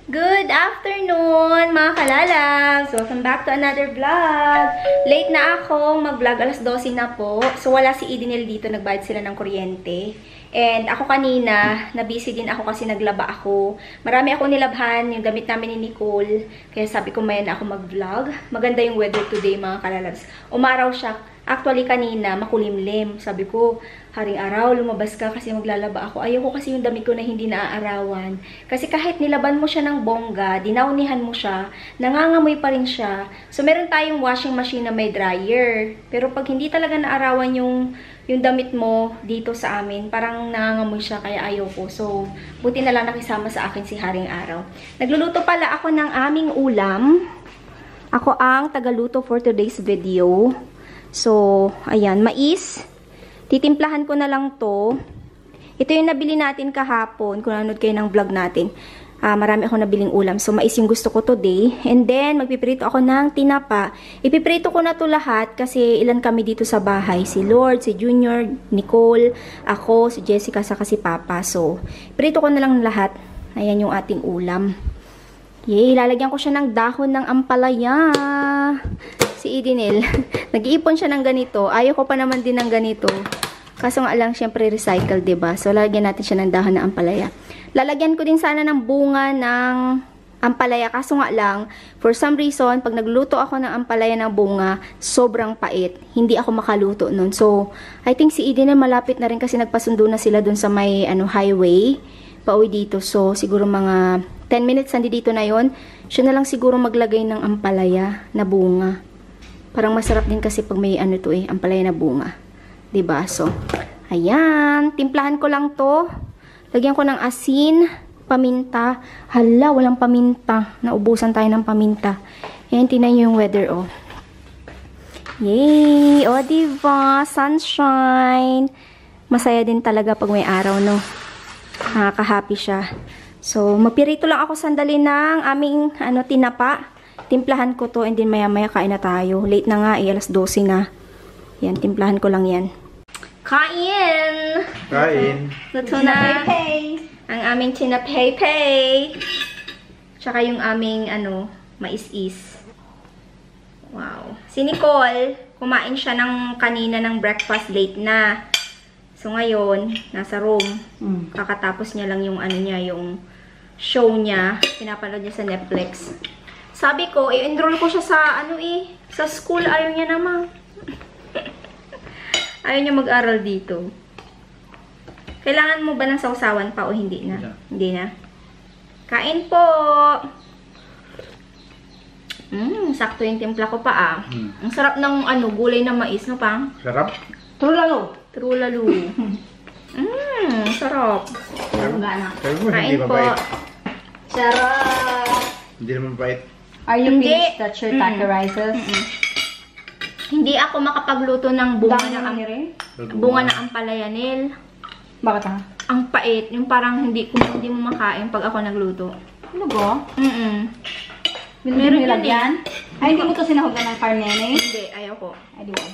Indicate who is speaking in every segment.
Speaker 1: Good afternoon, mga kalalabs! Welcome back to another vlog. Late na akong mag-vlog, alas 12 na po. So, wala si Edenil dito, nagbayad sila ng kuryente. And ako kanina, na-busy din ako kasi naglaba ako. Marami akong nilabhan, yung damit namin ni Nicole. Kaya sabi ko, maya na ako mag-vlog. Maganda yung weather today, mga kalalabs. Umaraw siya. Actually, kanina, makulimlim. Sabi ko, haring araw, lumabas ka kasi maglalaba ako. Ayoko kasi yung damit ko na hindi naaarawan. Kasi kahit nilaban mo siya ng bongga, dinaunihan mo siya, nangangamoy pa rin siya. So, meron tayong washing machine na may dryer. Pero pag hindi talaga naarawan yung damit mo dito sa amin, parang nangangamoy siya, kaya ayoko. So, buti na lang nakisama sa akin si Haring Araw. Nagluluto pala ako ng aming ulam. Ako ang tagaluto for today's video. So, ayan, mais. Titimplahan ko na lang to. Ito yung nabili natin kahapon, kung nanonood kayo ng vlog natin. Marami ako nabiling ulam. So, mais yung gusto ko today. And then, magpiprito ako ng tinapa. Ipiprito ko na to lahat kasi ilan kami dito sa bahay. Si Lord, si Junior, Nicole, ako, si Jessica, saka si Papa. So, prito ko na lang lahat. Ayan yung ating ulam. Yay! Lalagyan ko siya ng dahon ng ampalaya. Si Edenil, nag-iipon siya ng ganito. Ayaw ko pa naman din ng ganito. Kaso nga lang, syempre recycle, diba? So, lalagyan natin siya ng dahon ng ampalaya. Lalagyan ko din sana ng bunga ng ampalaya. Kaso nga lang, for some reason, pag nagluto ako ng ampalaya ng bunga, sobrang pait. Hindi ako makaluto nun. So, I think si Edenil malapit na rin kasi nagpasundo na sila dun sa may highway. Pauwi dito. So, siguro mga 10 minutes nandito na yon. Siya na lang siguro maglagay ng ampalaya na bunga. Parang masarap din kasi pag may ampalaya na bunga. 'Di ba? So, ayan, timplahan ko lang 'to. Lagyan ko ng asin, paminta. Hala, walang paminta. Naubusan tayo ng paminta. Ayan, tingnan niyo yung weather, oh. Yay! Oh, 'di ba? Sunshine. Masaya din talaga pag may araw, no. Nakaka-happy siya. So, magpirito lang ako sandali ng aming tinapa. Timplahan ko to and then maya-maya kain na tayo. Late na nga, alas 12 na. Yan, timplahan ko lang yan. Kain!
Speaker 2: Kain!
Speaker 1: Luto na ang aming tinapay-pay. Tsaka yung aming, mais-is. Wow. Si Nicole, kumain siya ng kanina ng breakfast, late na. So, ngayon, nasa room. Kakatapos niya lang yung yung show niya. Pinapanood niya sa Netflix. Sabi ko, i-enroll ko siya sa sa school. Ayaw niya naman. Ayaw niya mag-aral dito. Kailangan mo ba ng sausawan pa o hindi na? Yeah. Hindi na. Kain po! Sakto yung timpla ko pa Ang sarap ng gulay na mais, no pa?
Speaker 2: Sarap?
Speaker 1: Trulalo. Trulalo. Sarap. Kain po. Sarap.
Speaker 2: Hindi naman bait.
Speaker 3: Are you pleased that your Taki rises?
Speaker 1: Hindi ako makapagluto ng bunga ng ampalaya, Nel.
Speaker 3: Bakit
Speaker 1: Ang pait. Yung parang hindi mo makain pag ako nagluto.
Speaker 3: Ano ba?
Speaker 1: Meron yun
Speaker 3: yan? Ay, hindi mo to sinahugan ng karnene?
Speaker 1: Hindi, ayaw ko.
Speaker 3: Ay, di ba?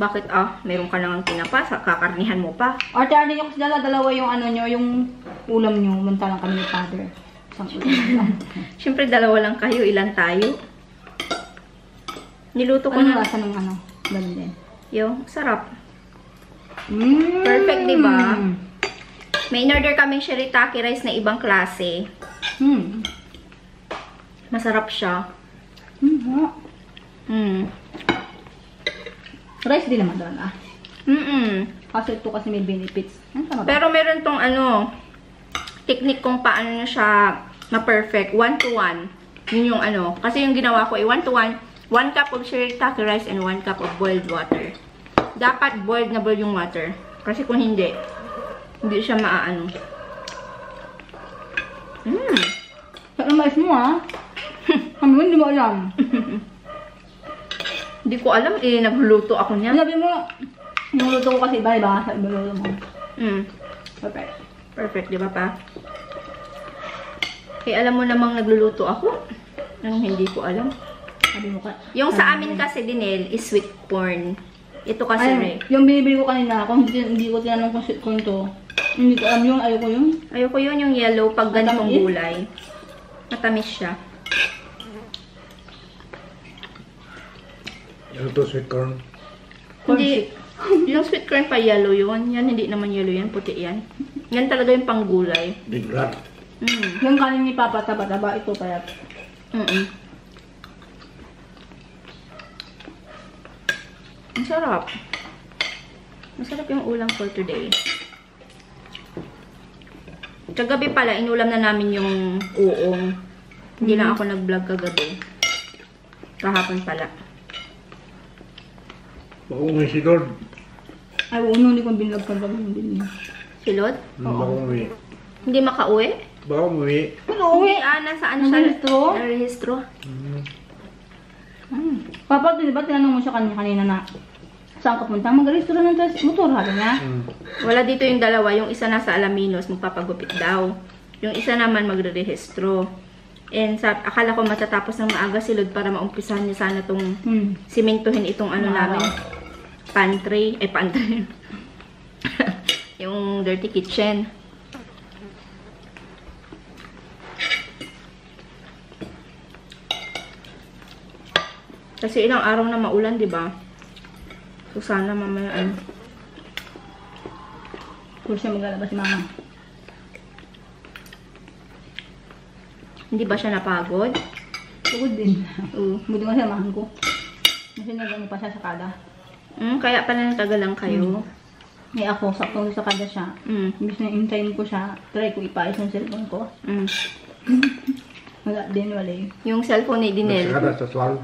Speaker 1: Bakit meron ka nang tinapa, kakarnihan mo pa?
Speaker 3: Arte-arte nyo kasi dalawa yung yung ulam nyo. Mantalang kami ni Father.
Speaker 1: Siyempre, dalawa lang kayo. Ilan tayo? Niluto ko na.
Speaker 3: Ano lasa ng ganun din?
Speaker 1: Yung, sarap. Perfect, diba? May in-order kaming shirataki rice na ibang klase. Masarap siya.
Speaker 3: Rice din naman doon, Kasi ito kasi may benefits.
Speaker 1: Pero meron tong technique kung paano na siya na-perfect. 1-to-1. Yun yung Kasi yung ginawa ko ay 1-to-1. 1 cup of shirataki rice and 1 cup of boiled water. Dapat boiled na boiled yung water. Kasi kung hindi siya maaano.
Speaker 3: Saan ang mais mo, hindi mo alam.
Speaker 1: Hindi ko alam, nagluluto ako niya.
Speaker 3: Sabi mo, nuluto ko kasi iba-iba sa iba-iba mo.
Speaker 1: Perfect. Perfect, di ba pa? Kaya alam mo namang nagluluto ako. Anong hindi ko alam?
Speaker 3: Sabi mo ka.
Speaker 1: Yung sa amin kasi, Dinel, is sweet corn. Ito kasi,
Speaker 3: yung binibili ko kanina, kung hindi ko tinanong kung sweet corn to, hindi ko alam yung, ayoko yun.
Speaker 1: Ayoko yun, yung yellow, pag ganitong gulay. Matamis siya.
Speaker 2: Ano to, sweet corn?
Speaker 1: Hindi. Yung sweet corn pa yellow yun. Yan, hindi naman yellow yan. Puti yan. Yan talaga yung panggulay.
Speaker 2: Big rat.
Speaker 3: Yung kanin ni Papa taba-taba, ito pala.
Speaker 1: Ang sarap. Masarap yung ulam for today. Kagabi pala, inulam na namin yung uong. Hindi lang ako nag-vlog kagabi. Kahapon pala.
Speaker 2: Baka umuwi si Lord.
Speaker 3: Ay, uno, hindi ko binlog ka ba yung din.
Speaker 1: Silot?
Speaker 2: Baka umuwi.
Speaker 1: Hindi makauwi?
Speaker 2: Baka umuwi.
Speaker 3: Ano, uwi?
Speaker 1: Nasaan siya?
Speaker 3: Narehistro?
Speaker 1: Narehistro.
Speaker 3: Papa, di ba tinanong mo siya kanina na saan ka punta? Mag-rehistro ng motor, sabi niya.
Speaker 1: Wala dito yung dalawa. Yung isa nasa Alaminos, magpapagupit daw. Yung isa naman magre-rehistro. And akala ko matatapos ng maaga si Lord para maumpisahan niya sana itong simentuhin itong ano namin. Pantry. Pantry. Yung dirty kitchen. Kasi ilang araw na maulan, di ba? So sana mamaya
Speaker 3: Kung siya maglalabas si Mama.
Speaker 1: Hindi ba siya napagod?
Speaker 3: Pagod din. Oo. Buti nga siya, mahan ko. Kasi nagano pa siya sa kada.
Speaker 1: Kaya pala natagal lang kayo.
Speaker 3: Eh ako, saktong sa kada siya. Imbis na intayin ko siya, try ko ipaayos ng cellphone ko. Wala din, wala eh.
Speaker 1: Yung cellphone ni Dinel.
Speaker 2: Nagsakada sa swal.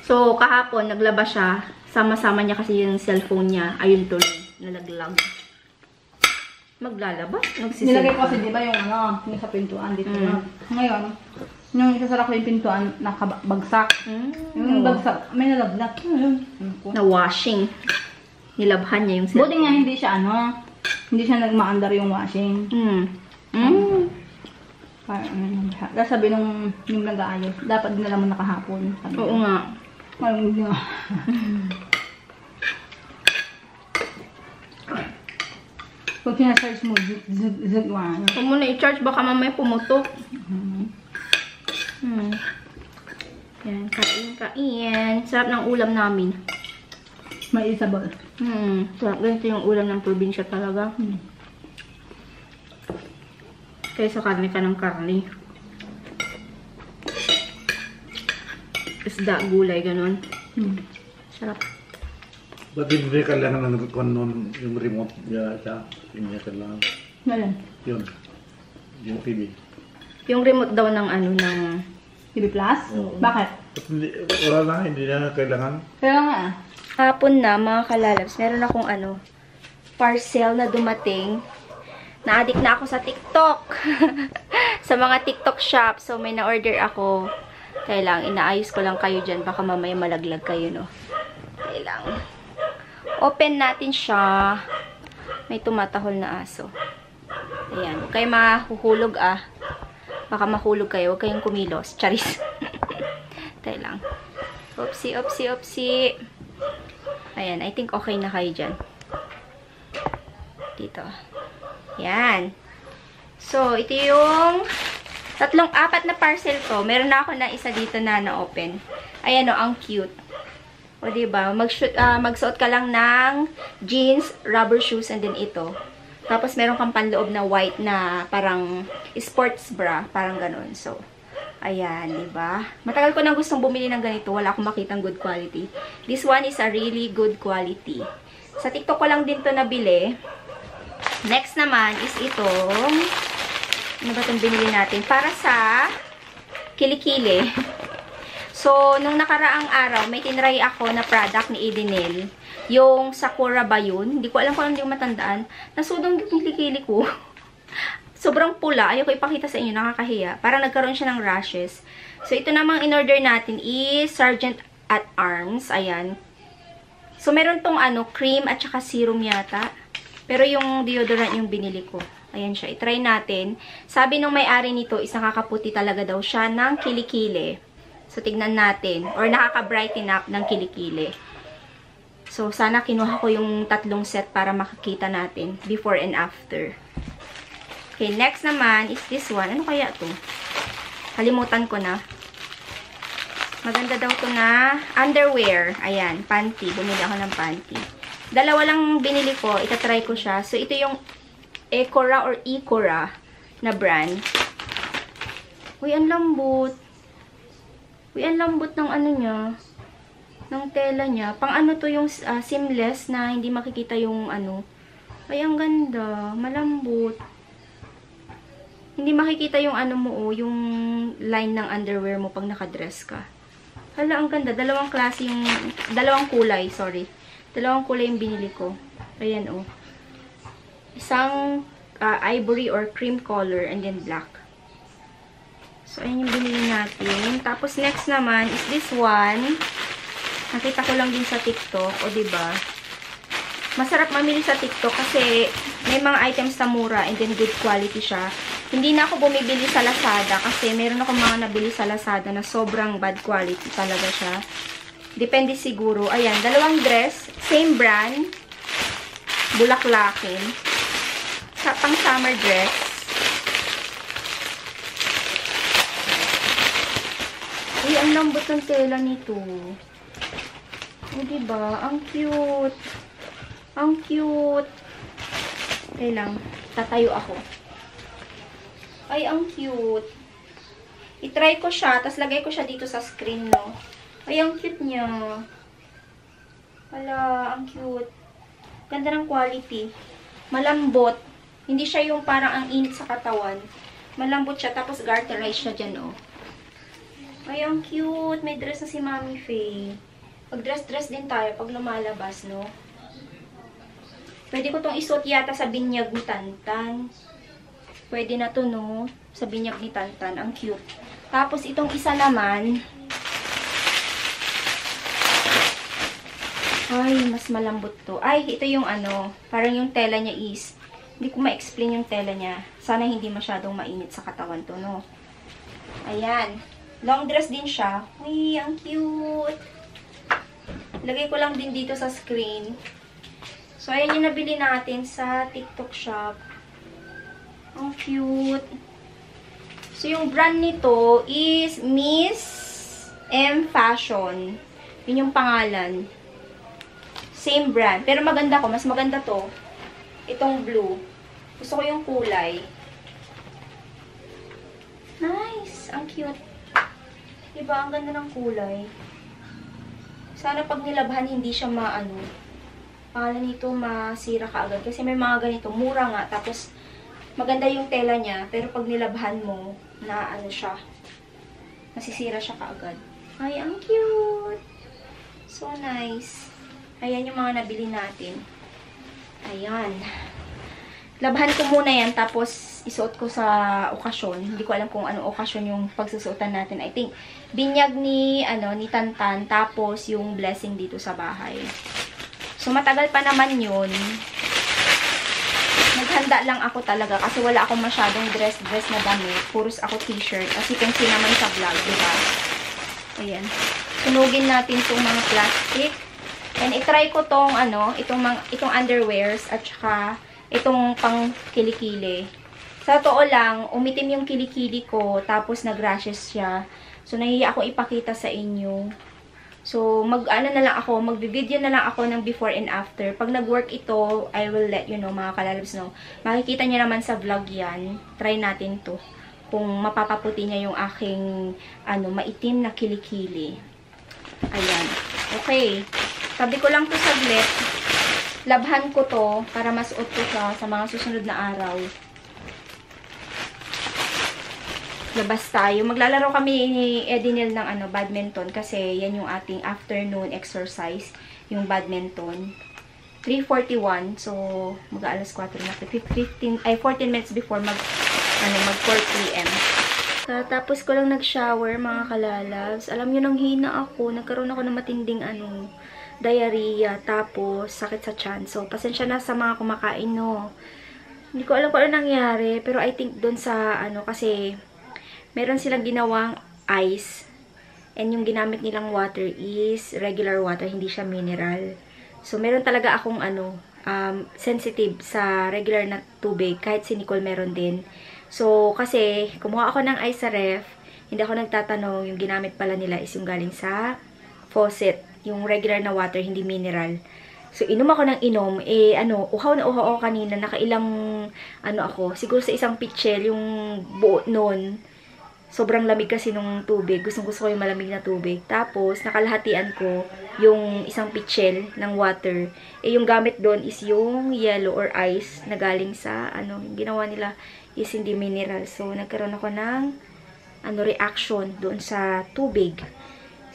Speaker 1: So, kahapon, naglaba siya. Sama-sama niya kasi yung cellphone niya. Ayun tuloy, nalaglag. Maglalaba?
Speaker 3: Nilagay ko kasi, di ba, yung yung sa pintuan dito na. Ngayon, nung isasara ko yung pintuan, nakabagsak. Yung bagsak, may nalaglag.
Speaker 1: Na washing. Nilabhan niya yung cellphone.
Speaker 3: Buti nga hindi siya hindi siya nagmaandar yung washing. Kaya sabi nung nag-aayos, dapat dinala mo na kahapon.
Speaker 1: Oo nga.
Speaker 3: Parang hindi nga. Pag sinasarge mo, zig wala.
Speaker 1: Huwag mo na i-charge, baka mamaya pumutok. Yan, kain. Sarap ng ulam namin.
Speaker 3: May isabol.
Speaker 1: Sarap. Ganito yung ulam ng probinsya talaga. Kaysa karne ka ng karne. Isda, gulay, ganun. Sarap.
Speaker 2: Ba't hindi kailangan ng yung remote niya sa hindi kailangan?
Speaker 3: Ngayon,
Speaker 2: Yun. Yung TV.
Speaker 1: Yung remote daw ng ng...
Speaker 3: TV Plus?
Speaker 2: Oo.
Speaker 3: Bakit?
Speaker 2: Ba't wala na, hindi na kailangan.
Speaker 3: Kaya nga
Speaker 1: Hapon na, mga kalalabs, meron akong parcel na dumating. Na-addict na ako sa TikTok. Sa mga TikTok shop. So, may na-order ako. Kaya lang, inaayos ko lang kayo dyan. Baka mamaya malaglag kayo, no? Kaya lang. Open natin siya. May tumatahol na aso. Ayan. Huwag kayo mahuhulog, Baka mahulog kayo. Huwag kayong kumilos. Charis. Kaya lang. Oopsie. Ayan. I think okay na kayo dyan. Dito. Yan. So, ito yung 4 na parcel ko. Meron na ako na isa dito na na-open. Ayan o, ang cute. O, diba? Magsuot ka lang ng jeans, rubber shoes, and then ito. Tapos, meron kang panloob na white na parang sports bra. Parang ganun. So, ayan, diba? Matagal ko na gustong bumili ng ganito. Wala akong makitang good quality. This one is a really good quality. Sa TikTok ko lang din to nabili. Next naman is itong, ano ba itong binili natin? Para sa kilikili. So, nung nakaraang araw, may tinry ako na product ni Edenel. Yung Sakura ba yun? Hindi ko alam kung hindi ko matandaan. Nasudong yung kilikili ko. Sobrang pula. Ayoko ipakita sa inyo. Nakakahiya. Parang nagkaroon siya ng rashes. So, ito namang in-order natin is Sergeant at Arms. Ayan. So, meron tong cream at saka serum yata. Pero yung deodorant yung binili ko. Ayan siya. I-try natin. Sabi nung may-ari nito is nakakaputi talaga daw siya ng kilikili. So, tignan natin. Or nakaka-brighten up ng kilikili. So, sana kinuha ko yung 3 set para makikita natin before and after. Okay, next naman is this one. Ano kaya to? Kalimutan ko na. Maganda daw to na underwear. Ayan, panty. Bumili ako ng panty. Dalawa lang binili ko. Itatry ko siya. So, ito yung Ecora or Ecora na brand. Uy, ang lambot. Uy, ang lambot ng ano niya. Ng tela niya. Pang ano to yung seamless na hindi makikita yung ano. Ay, ang ganda. Malambot. Hindi makikita yung ano mo, yung line ng underwear mo pag nakadress ka. Hala, ang ganda. Dalawang klase yung, dalawang kulay, sorry. Dalawang kulay yung binili ko. Ayan, oh. Isang ivory or cream color and then black. So, ayan yung binili natin. Tapos, next naman is this one. Nakita ko lang din sa TikTok, o diba? Masarap mamili sa TikTok kasi may mga items na mura and then good quality siya. Hindi na ako bumibili sa Lazada kasi meron ako mga nabili sa Lazada na sobrang bad quality talaga siya. Depende siguro. Ayan, dalawang dress. Same brand. Bulaklakin. Pang summer dress. Uy, ang lambot ng tela nito. O, diba? Ang cute. Ang cute. Okay lang. Tatayo ako. Ay, ang cute. I-try ko siya, tapos lagay ko siya dito sa screen, no? Ay, ang cute niya. Wala, ang cute. Ganda ng quality. Malambot. Hindi siya yung parang ang init sa katawan. Malambot siya, tapos garterize siya dyan, oh. Ay, ang cute. May dress na si Mami Faye. Pag-dress-dress din tayo pag lumalabas, no? Pwede ko tong isuot yata sa binyag ni Tantan. Pwede na to, no? Sa binyag ni Tantan. Ang cute. Tapos, itong isa naman. Ay, mas malambot to. Ay, ito yung ano. Parang yung tela niya is, hindi ko ma-explain yung tela niya. Sana hindi masyadong mainit sa katawan to, no? Ayan. Long dress din siya. Uy, ang cute. Lagay ko lang din dito sa screen. So, ayan yung nabili natin sa TikTok shop. Ang cute. So, yung brand nito is Miss M Fashion. Yun yung pangalan. Same brand. Pero maganda ko. Mas maganda to. Itong blue. Gusto ko yung kulay. Nice. Ang cute. Diba? Ang ganda ng kulay. Sana pag nilabhan, hindi siya maano. Pangalan nito, masira ka agad. Kasi may mga ganito. Mura nga. Tapos, maganda yung tela niya, pero pag nilabhan mo, na ano siya, masisira siya kaagad. Ay, ang cute! So nice. Ayan yung mga nabili natin. Ayan. Labhan ko muna yan, tapos isuot ko sa okasyon. Hindi ko alam kung anong okasyon yung pagsusuotan natin. I think, binyag ni, ni Tantan, tapos yung blessing dito sa bahay. So, matagal pa naman yun. Naghanda lang ako talaga kasi wala akong masyadong dress na damit. Puros ako t-shirt. As you can see naman sa vlog, diba? Ayan. Sunugin natin itong mga plastic. And itry ko tong, itong underwears at saka itong pang kilikili. Sa totoo lang, umitim yung kilikili ko tapos nag-rashes siya. So, nahihiya ako ipakita sa inyo. So, magbi-video na lang ako ng before and after. Pag nag-work ito, I will let you know, mga kalalabs, no. Makikita niyo naman sa vlog yan. Try natin to. Kung mapapaputi niya yung aking, maitim na kilikili. Ayan. Okay. Sabi ko lang to saglit. Labhan ko to para masuot ko siya sa mga susunod na araw. Labas tayo. Maglalaro kami ni Edinel ng badminton kasi yan yung ating afternoon exercise, yung badminton. 3:41. So, mag-aalas 4 na. 14 minutes before mag 4 p.m. Tapos ko lang nag-shower, mga kalalabs. Alam nyo, nang hina ako. Nagkaroon ako ng matinding diarrhea. Tapos, sakit sa tiyan. So, pasensya na sa mga kumakain, no. Hindi ko alam kung ano nangyari. Pero I think doon sa, kasi meron silang ginawang ice. And yung ginamit nilang water is regular water, hindi siya mineral. So, meron talaga akong sensitive sa regular na tubig. Kahit si Nicole meron din. So, kasi, kumuha ako ng ice sa ref. Hindi ako nagtatanong. Yung ginamit pala nila is yung galing sa faucet. Yung regular na water, hindi mineral. So, inom ako ng inom. Uhaw na uhaw ako kanina. Nakailang, ako. Siguro sa isang pitchel, yung buo nun. Sobrang lamig kasi nung tubig. Gusto ko yung malamig na tubig. Tapos, nakalahatian ko yung isang pitchel ng water. Yung gamit doon is yung yellow or ice na galing sa, yung ginawa nila is hindi mineral. So, nagkaroon ako ng, reaction doon sa tubig.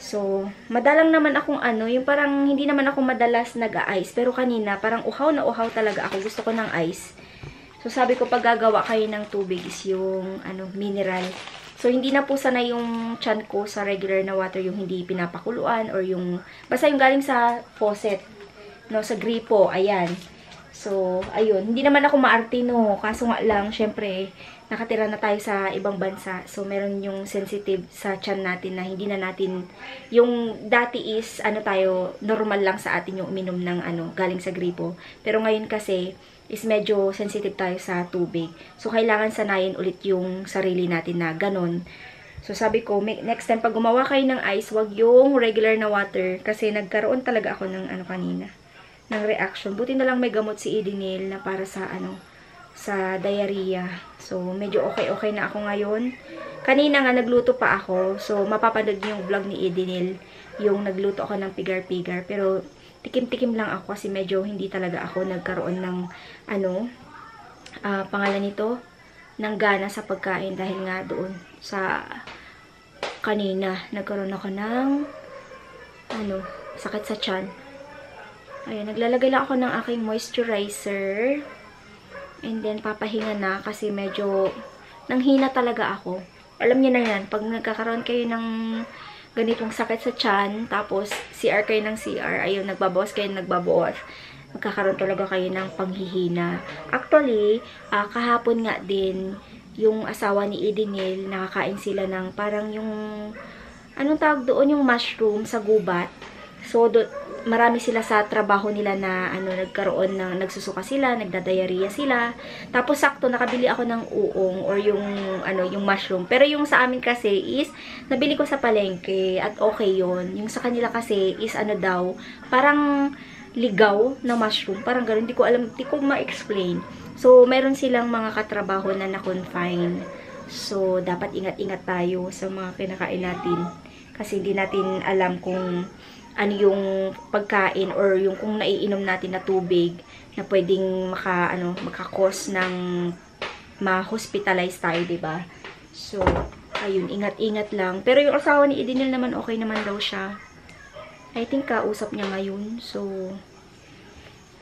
Speaker 1: So, madalang naman akong yung parang hindi naman ako madalas nag-ice. Pero kanina, parang uhaw na uhaw talaga ako. Gusto ko ng ice. So, sabi ko, pag gagawa kayo ng tubig is yung, mineral. So, hindi na po sana yung tiyan ko sa regular na water, yung hindi pinapakuluan, or yung, basta yung galing sa faucet, no, sa gripo, ayan. So, ayun. Hindi naman ako maarte, no. Kaso nga lang, syempre, nakatira na tayo sa ibang bansa. So, meron yung sensitive sa tiyan natin na hindi na natin, yung dati is, tayo, normal lang sa atin yung uminom ng, galing sa gripo. Pero ngayon kasi, is medyo sensitive tayo sa tubig. So, kailangan sanayin ulit yung sarili natin na ganon. So, sabi ko, next time, pag gumawa kayo ng ice, wag yung regular na water. Kasi nagkaroon talaga ako ng, kanina, ng reaction. Buti na lang may gamot si Edenil na para sa, sa diarrhea. So, medyo okay na ako ngayon. Kanina nga, nagluto pa ako. So, mapapanood niyo yung vlog ni Edenil. Yung nagluto ako ng pigar-pigar. Pero, tikim-tikim lang ako kasi medyo hindi talaga ako nagkaroon ng pangalan nito, ng gana sa pagkain dahil nga doon sa kanina nagkaroon ako ng sakit sa tiyan. Ayan, naglalagay lang ako ng aking moisturizer and then papahinga na kasi medyo nanghina talaga ako. Alam niyo na yan, pag nagkakaroon kayo ng ganitong sakit sa tiyan, tapos CR kayo ng CR, ayun, nagbabawas kayo, magkakaroon talaga kayo ng panghihina. Actually, kahapon nga din, yung asawa ni Edenil, nakakain sila ng parang yung, anong tawag doon, yung mushroom sa gubat. So, marami sila sa trabaho nila na nagkaroon ng nagsusuka sila, nagdadiarrhea sila. Tapos sakto nakabili ako ng uong or yung yung mushroom. Pero yung sa amin kasi is nabili ko sa palengke at okay 'yon. Yung sa kanila kasi is daw, parang ligaw na mushroom, parang ganoon, hindi ko alam, hindi ko ma-explain. So meron silang mga katrabaho na na-confine. So dapat ingat-ingat tayo sa mga kinakain natin kasi hindi natin alam kung ano yung pagkain or yung kung naiinom natin na tubig na pwedeng maka-cause ng ma-hospitalize tayo, diba? So, ayun, ingat-ingat lang. Pero yung asawa ni Edenil naman, okay naman daw siya. I think kausap niya ngayon. So,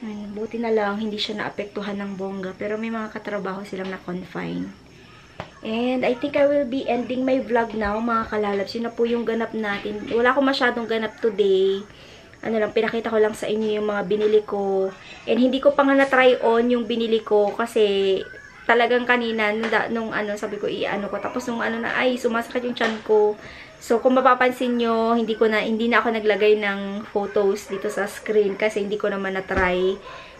Speaker 1: ayun, buti na lang, hindi siya naapektuhan ng bongga. Pero may mga katrabaho silang na-confine. And I think I will be ending my vlog now, mga kalalabs. Yun na po yung ganap natin. Wala akong masyadong ganap today. Pinakita ko lang sa inyo yung mga binili ko. And hindi ko pa nga na-try on yung binili ko kasi talagang kanina, nung sabi ko, ko. Tapos nung sumasakit yung tiyan ko. So, kung mapapansin nyo, hindi na ako naglagay ng photos dito sa screen kasi hindi ko naman na-try.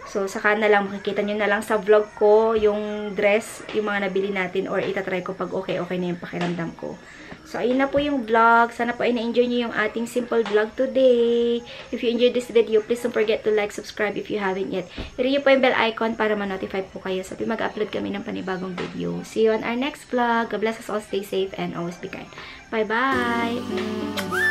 Speaker 1: So, saka na lang, makikita nyo na lang sa vlog ko yung dress, yung mga nabili natin, or itatry ko pag okay na yung pakiramdam ko. So, ayun na po yung vlog. Sana po ay na-enjoy nyo yung ating simple vlog today. If you enjoyed this video, please don't forget to like, subscribe if you haven't yet. Hit nyo po yung bell icon para ma-notify po kayo sa mag-upload kami ng panibagong video. See you on our next vlog. God bless us all, stay safe, and always be kind. Bye-bye!